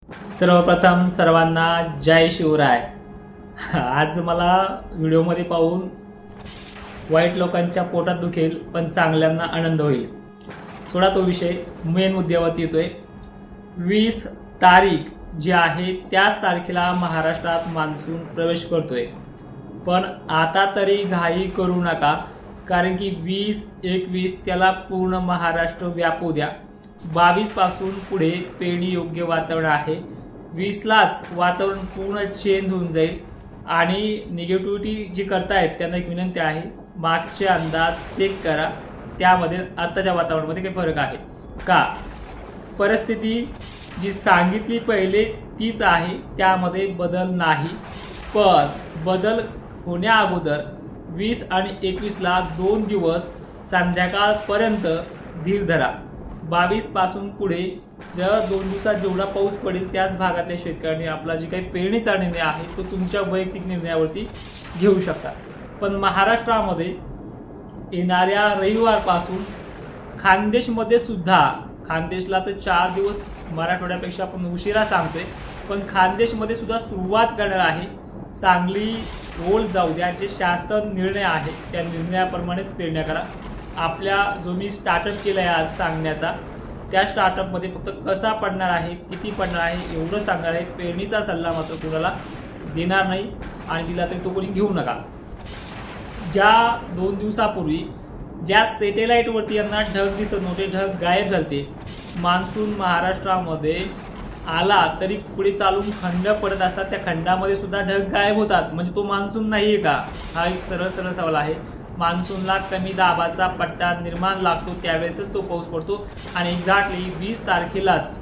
सर्वप्रथम सर्वांना जय शिवराय। आज मला व्हिडिओमध्ये पाहून वाईट लोकांच्या पोटात दुखेल पण चांगल्यांना आनंद होईल। सोडा तो विषय, मेन मुद्द्यावरती येतोय। 20 तारीख जी आहे त्याच तारखेला महाराष्ट्रात मान्सून प्रवेश करतोय, पण आता तरी घाई करू नका, कारण की 20-21 त्याला पूर्ण महाराष्ट्र व्यापू द्या। 22 पासून पुढे पेरणी योग्य वातावरण आहे। 20 लाच वातावरण पूर्ण चेंज होऊन जाईल आणि निगेटिव्हिटी जी करतायत त्यांना एक विनंती आहे, मागचे अंदाज चेक करा, त्यामध्ये आताच्या वातावरणामध्ये काही फरक आहे का। परिस्थिती जी सांगितली पहिले तीच आहे, त्यामध्ये बदल नाही, पण बदल होण्या अगोदर 20 आणि 21 ला 2 दिवस संध्याकाळपर्यंत धीर धरा। 22 पासून पुढे जर 2 दिवसात जेवढा पाऊस पडेल त्याच भागातल्या शेतकऱ्यांनी आपला जे काही पेरणीचा निर्णय आहे तो तुमच्या वैयक्तिक निर्णयावरती घेऊ शकता। पण महाराष्ट्रामध्ये येणाऱ्या रविवारपासून खानदेशमध्ये सुद्धा, खानदेशला तर 4 दिवस मराठवाड्यापेक्षा आपण उशिरा सांगतोय, पण खानदेशमध्ये सुद्धा सुरुवात करणार आहे। चांगली ओल जाऊ द्या, जे शासन निर्णय आहे त्या निर्णयाप्रमाणेच पेरण्या करा। आपल्या जो मी स्टार्टअप केला आहे आज सांगण्याचा, त्या स्टार्टअपमध्ये फक्त कसा पडणार आहे, किती पडणार आहे एवढं सांगणार आहे। पेरणीचा सल्ला मात्र कोणाला देणार नाही आणि दिला तरी तो कोणी घेऊ नका। ज्या 2 दिवसापूर्वी ज्या सॅटेलाइटवरती यांना ढग दिसत नव्हते, ढग गायब झालते, मान्सून महाराष्ट्रामध्ये आला तरी पुढे चालून खंड पडत असतात, त्या खंडामध्ये सुद्धा ढग गायब होतात, म्हणजे तो मान्सून नाही आहे का? हा एक सरळ सवाल आहे। मान्सूनला कमी दाबाचा पट्टा निर्माण लागतो त्यावेळेसच तो पाऊस पडतो आणि एक्झॅक्टली 20 तारखेलाच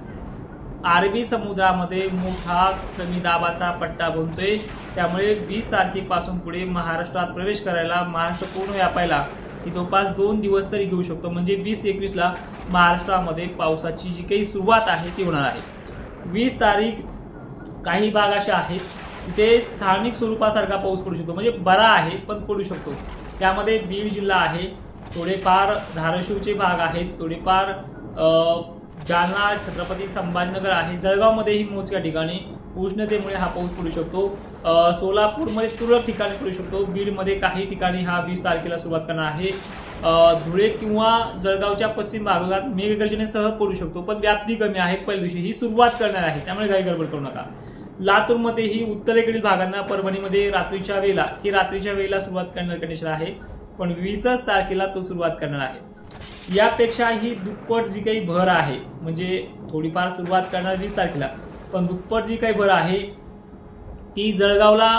अरबी समुद्रामध्ये मोठा कमी दाबाचा पट्टा बनतोय। त्यामुळे 20 तारखेपासून पुढे महाराष्ट्रात प्रवेश करायला, महाराष्ट्र पूर्ण व्यापायला ही जवळपास 2 दिवस तरी घेऊ शकतो, म्हणजे 20-21 ला महाराष्ट्रामध्ये पावसाची जी काही सुरुवात आहे ती होणार आहे। 20 तारीख काही भाग असे आहेत तिथे स्थानिक स्वरूपासारखा पाऊस पडू शकतो, म्हणजे बरा आहे पण पडू शकतो। त्यामध्ये बीड जिल्हा आहे, थोडेफार धाराशिवचे भाग आहेत, थोडेफार जालना, छत्रपती संभाजीनगर आहे, जळगावमध्येही मोजक्या ठिकाणी उष्णतेमुळे हा पाऊस पडू शकतो। सोलापूरमध्ये तुरळक ठिकाणी पडू शकतो। बीडमध्ये काही ठिकाणी हा 20 तारखेला सुरुवात करणार आहे। धुळे किंवा जळगावच्या पश्चिम भागात मेघगर्जनेसह पडू शकतो, पण व्याप्ती कमी आहे। पहिल्या दिवशी ही सुरुवात करणार आहे, त्यामुळे काही गडबड करू नका। लातूरमध्येही उत्तरेकडील भागांना, परभणीमध्ये रात्रीच्या वेळेला सुरुवात करणार कंडिशन आहे, पण 20 तारखेला तो सुरुवात करणार आहे। यापेक्षाही दुप्पट जी काही भर आहे, म्हणजे थोडीफार सुरुवात करणार 20 तारखेला, पण दुप्पट जी काही भर आहे ती जळगावला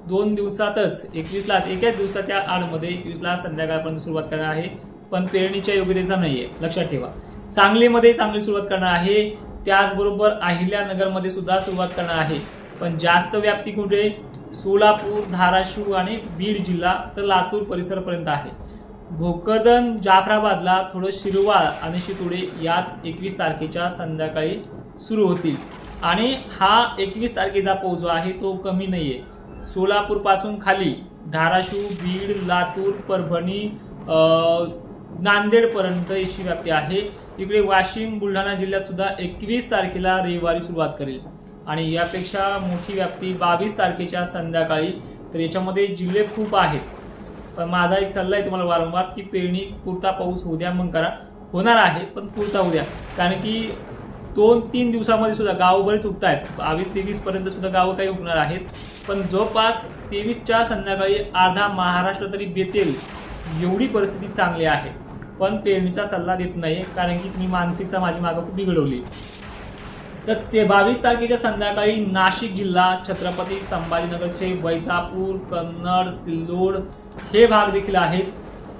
2 दिवसातच 21 ला, एकाच दिवसाच्या आडमध्ये 21 ला संध्याकाळपर्यंत सुरुवात करणार आहे, पण पेरणीच्या योग्यतेचा नाहीये, लक्षात ठेवा। सांगलीमध्ये चांगली सुरुवात करणार आहे, त्याचबरोबर अहिल्यानगरमध्ये सुद्धा सुरुवात करणार आहे, पण जास्त व्याप्ती कुठे? सोलापूर, धाराशिव आणि बीड जिल्हा तर लातूर परिसरापर्यंत आहे। भोकरदन, जाफराबादला थोडं शिरवाळ आणि शितोडे याच 21 तारखेच्या संध्याकाळी सुरू होतील आणि हा 21 तारखेचा पाऊस जो आहे तो कमी नाहीये। सोलापूर पासून खाली धाराशिव, बीड, लातूर, परभणी, नांदेडपर्यंत याची व्याप्ती आहे। इकडे वाशिम, बुलढाणा जिल्ह्यात सुद्धा 21 तारखेला रविवारी सुरुवात करेल आणि यापेक्षा मोठी व्याप्ती 22 तारखेच्या संध्याकाळी। तर याच्यामध्ये जिल्हे खूप आहेत, पण माझा एक सल्ला आहे तुम्हाला वारंवार की पेरणी पुरता पाऊस होऊ द्या, मग करा। होणार आहे पण पुरता होऊ द्या, कारण की 2-3 दिवसामध्ये सुद्धा गाव बरेच उगत आहेत। 22-23 पर्यंत सुद्धा गावं काही उगणार आहेत, पण जवळपास 23च्या संध्याकाळी अर्धा महाराष्ट्र तरी बेतेल एवढी परिस्थिती चांगली आहे। पण पेरणीचा सल्ला देत नाही, कारण की मी मानसिकता माझी मागं खूप बिघडवली। तर ते 22 तारखेच्या संध्याकाळी नाशिक जिल्हा, छत्रपती संभाजीनगरचे वैजापूर, कन्नड, सिल्लोड हे भाग देखील आहेत।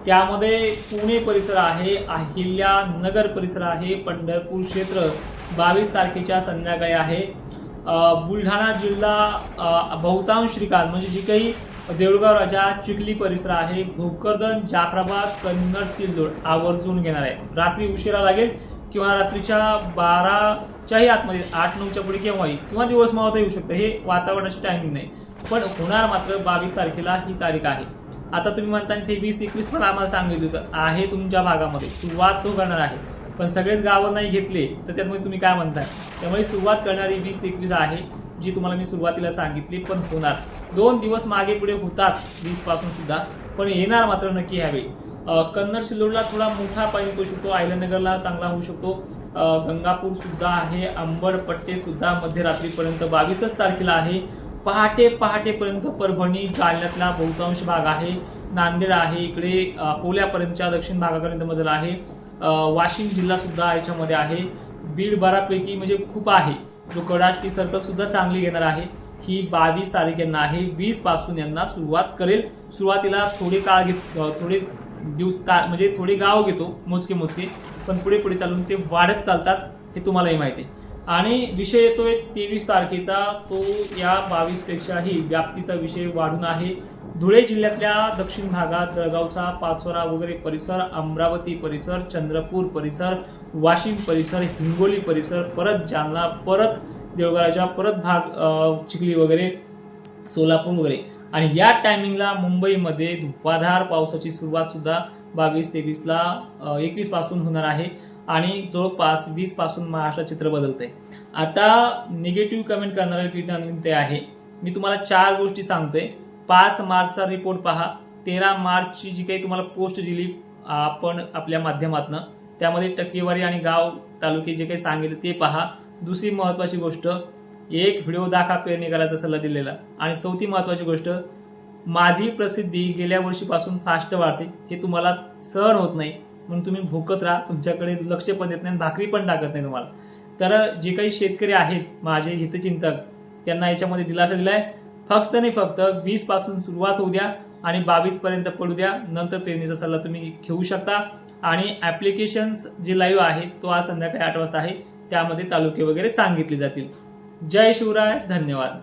त्यामध्ये पुणे परिसर आहे, अहिल्यानगर परिसर आहे, पंढरपूर क्षेत्र 22 तारखेच्या संध्याकाळी आहे। बुलढाणा जिल्हा बहुतांश ठिकाण, म्हणजे जी काही देऊळगाव राजा, चिखली परिसर आहे, भोकरदन, जाफराबाद, कन्नड, सिल्लोड आवर्जून घेणार आहे। रात्री उशिरा लागेल किंवा रात्रीच्या 12च्याही आतमध्ये, 8-9च्या पुढे केव्हाही, किंवा दिवस मावळता येऊ शकतं, हे वातावरणाची टायमिंग नाही, पण होणार मात्र 22 तारखेला ही तारीख आहे। आता तुम्ही म्हणता ते 20-21 पण आम्हाला सांगितलं होतं आहे, तुमच्या भागामध्ये सुरुवात तो करणार आहे, पण सगळेच गावं नाही घेतले तर त्यामुळे तुम्ही काय म्हणताय. त्यामुळे सुरुवात करणारी 20-21 आहे, जी तुम्हाला मी सुरुवातीला सांगितली. पण होणार 2 दिवस मागे पुढे होतात 20 पासून सुद्धा, पण येणार मात्र नक्की ह्यावेळी. कन्नड सिल्लोडला थोडा मोठा पाणी येऊ शकतो, आयल्यानगरला चांगला होऊ शकतो, गंगापूर सुद्धा आहे, अंबड पट्टे सुद्धा मध्यरात्रीपर्यंत 22 तारखेला आहे. पहाटेपर्यंत परभणी जालन्यातला बहुतांश भाग आहे, नांदेड आहे, इकडे अकोल्यापर्यंतच्या दक्षिण भागापर्यंत मजल आहे, वाशिम जिल्हा सुद्धा याच्यामध्ये आहे, बीड बऱ्यापैकी म्हणजे खूप आहे, जो कडाची सर्कल सुद्धा चांगली घेणार आहे. ही 22 तारीख यांना आहे, 20 पासून यांना सुरुवात करेल. सुरुवातीला थोडे काळ थोडे दिवस म्हणजे थोडे गाव घेतो मोजके, पण पुढे पुढे चालून ते वाढत चालतात, हे तुम्हालाही माहिती आहे. आणि विषय येतोय 23 तारखेचा, तो या 22 पेक्षाही व्याप्तीचा विषय वाढून आहे. धुळे जिल्ह्यातल्या दक्षिण भागात जळगावचा पाचोरा वगैरे परिसर, अमरावती परिसर, चंद्रपूर परिसर, वाशिम परिसर, हिंगोली परिसर, परत जालना, परत देवगडच्या परत भाग, चिखली वगैरे, सोलापूर वगैरे. आणि या टायमिंगला मुंबईमध्ये धुपाधार पावसाची सुरुवात सुद्धा 22-23ला 21 पासून होणार आहे आणि जवळपास 20 पासून महाराष्ट्र चित्र बदलतंय. आता निगेटिव्ह कमेंट करणारे विनंती आहे, मी तुम्हाला 4 गोष्टी सांगतोय. 5 मार्चचा रिपोर्ट पहा, 13 मार्चची जी काही तुम्हाला पोस्ट दिली आपण आपल्या माध्यमातून, त्यामध्ये टक्केवारी आणि गाव तालुके जे काही सांगितले ते पहा. दुसरी महत्वाची गोष्ट, एक व्हिडिओ दाखवा पेरणी करायचा सल्ला दिलेला. आणि चौथी महत्वाची गोष्ट, माझी प्रसिद्धी गेल्या वर्षीपासून फास्ट वाढते, हे तुम्हाला सहन होत नाही म्हणून तुम्ही भोकत राहा, तुमच्याकडे लक्ष पण देत नाही, भाकरी पण टाकत नाही तुम्हाला. तर जे काही शेतकरी आहेत माझे हितचिंतक, त्यांना याच्यामध्ये दिलासा दिलाय. फक्त 20 पासून सुरुवात होऊ द्या आणि 22 पर्यंत पडू द्या, नंतर पेरणीचा सल्ला तुम्ही घेऊ शकता. आणि ऍप्लिकेशन्स जे लाईव्ह आहे तो आज संध्याकाळी 8 वाजता आहे, त्यामध्ये तालुके वगैरे सांगितले जातील. जय शिवराय, धन्यवाद.